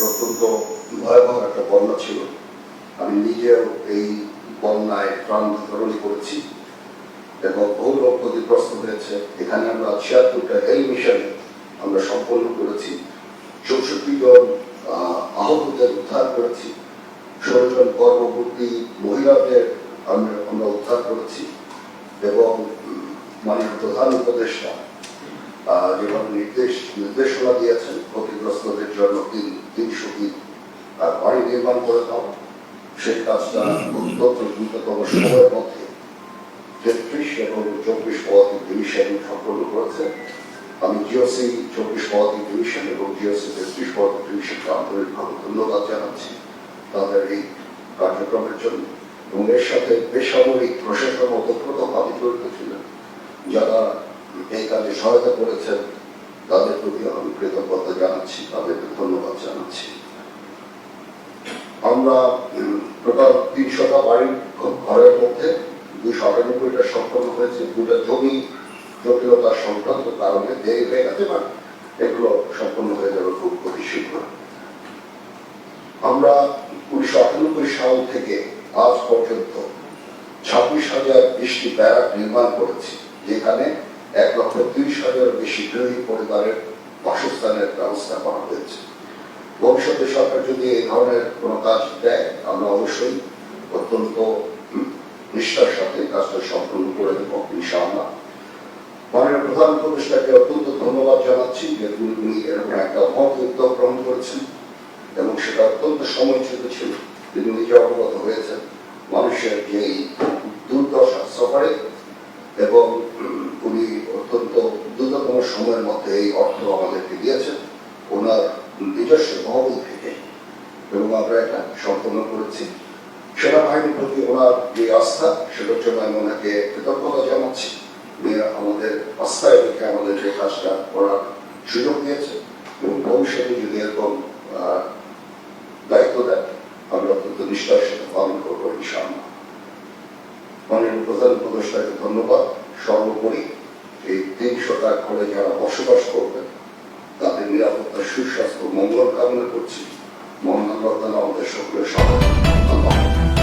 অত্যন্ত ভয়াবহ একটা বন্যা ছিল। আমি নিজেও এই বন্যায় প্রাণ ধারণী করেছি এবং বহু লোক ক্ষতিগ্রস্ত হয়েছে। এখানে আমরা ৭৬টা হেলথ মিশন আমরা সম্পন্ন করেছি। ৬৪ জন আহতদের উদ্ধার করেছি। ১৬ জন গর্ভবতী মহিলাদের আমরা উদ্ধার করেছি এবং মাননীয় প্রধান উপদেষ্টা যেভাবে নির্দেশনা দিয়েছেন ক্ষতিগ্রস্তদের জন্য ৩০০ দিন বাড়ি নির্মাণ করে দেওয়া, সেই কাজটা অত্যন্ত দ্রুততম সময়ের মধ্যে ৩৩ এবং ২৪ পদাতিক ডিভিশন সম্পন্ন করেছে। আমি জিওসি ২৪ পদাতিক ডিভিশন এবং জিওসি ৩৩ পদাতিক ডিভিশনকে আন্তরিকভাবে ধন্যবাদ জানাচ্ছি তাদের এই কার্যক্রমের জন্য। এবং এর সাথে বেসামরিক প্রশাসন ওতপ্রোতভাবে জড়িত ছিলেন, যারা এই কাজে সহায়তা করেছেন তাদের প্রতি আমি কৃতজ্ঞতা জানাচ্ছি, তাদেরকে ধন্যবাদ জানাচ্ছি। আমরা টোটাল ৩০০টা বাড়ির ঘরের মধ্যে ২৯৮টা সম্পন্ন হয়েছে। ২টা জমি জটিলতা সংক্রান্ত কারণে দেরি হয়ে গেছে, বা এগুলো সম্পন্ন হয়ে যাবে খুব অতি শীঘ্র। আমরা ১৯৯৮ সাল থেকে আজ পর্যন্ত ২৬,০২০টি ব্যারাক নির্মাণ করেছি, যেখানে ১,৩০,০০০ বেশি গৃহী পরিবারের বাসস্থানের ব্যবস্থা করা হয়েছে। ভবিষ্যতে সরকার যদি এই ধরনের কোনো কাজ দেয়, আমরা অবশ্যই অত্যন্ত নিষ্ঠার সাথে কাজটা সম্পন্ন করে দেব ইনশাআল্লাহ। মাননীয় প্রধান উপদেষ্টাকে অত্যন্ত ধন্যবাদ জানাচ্ছি যে উনি এরকম একটা মহৎ উদ্যোগ গ্রহণ করেছেন এবং সেটা অত্যন্ত সময়োচিত ছিল। তিনি নিজে অবগত হয়েছেন মানুষের যে দুর্দশা সফরে, এবং উনি অত্যন্ত দ্রুততম সময়ের মধ্যে এই অর্থ আমাদেরকে দিয়েছেন ওনার নিজস্ব মহবুল থেকে, এবং আমরা এটা সম্পন্ন করেছি। সেনাবাহিনীর প্রতি ওনার যে আস্থা, সেটার জন্য আমি ওনাকে কৃতজ্ঞতা জানাচ্ছি। আমাদের আস্থায় রেখে আমাদের যে কাজটা করার সুযোগ দিয়েছে, এবং ভবিষ্যতে যদি এরকম দায়িত্ব দেন আমরা অত্যন্ত নিষ্ঠার সাথে পালন করবো ইনশাআল্লাহ। মাননীয় প্রধান উপদেষ্টাকে ধন্যবাদ। সর্বোপরি এই ৩০০টা ঘরে যারা বসবাস করবেন তাদের নিরাপত্তা, সুস্বাস্থ্য, মঙ্গল কামনা করছি। মহান আল্লাহ তাআলা আমাদের সকলের সহায়তা।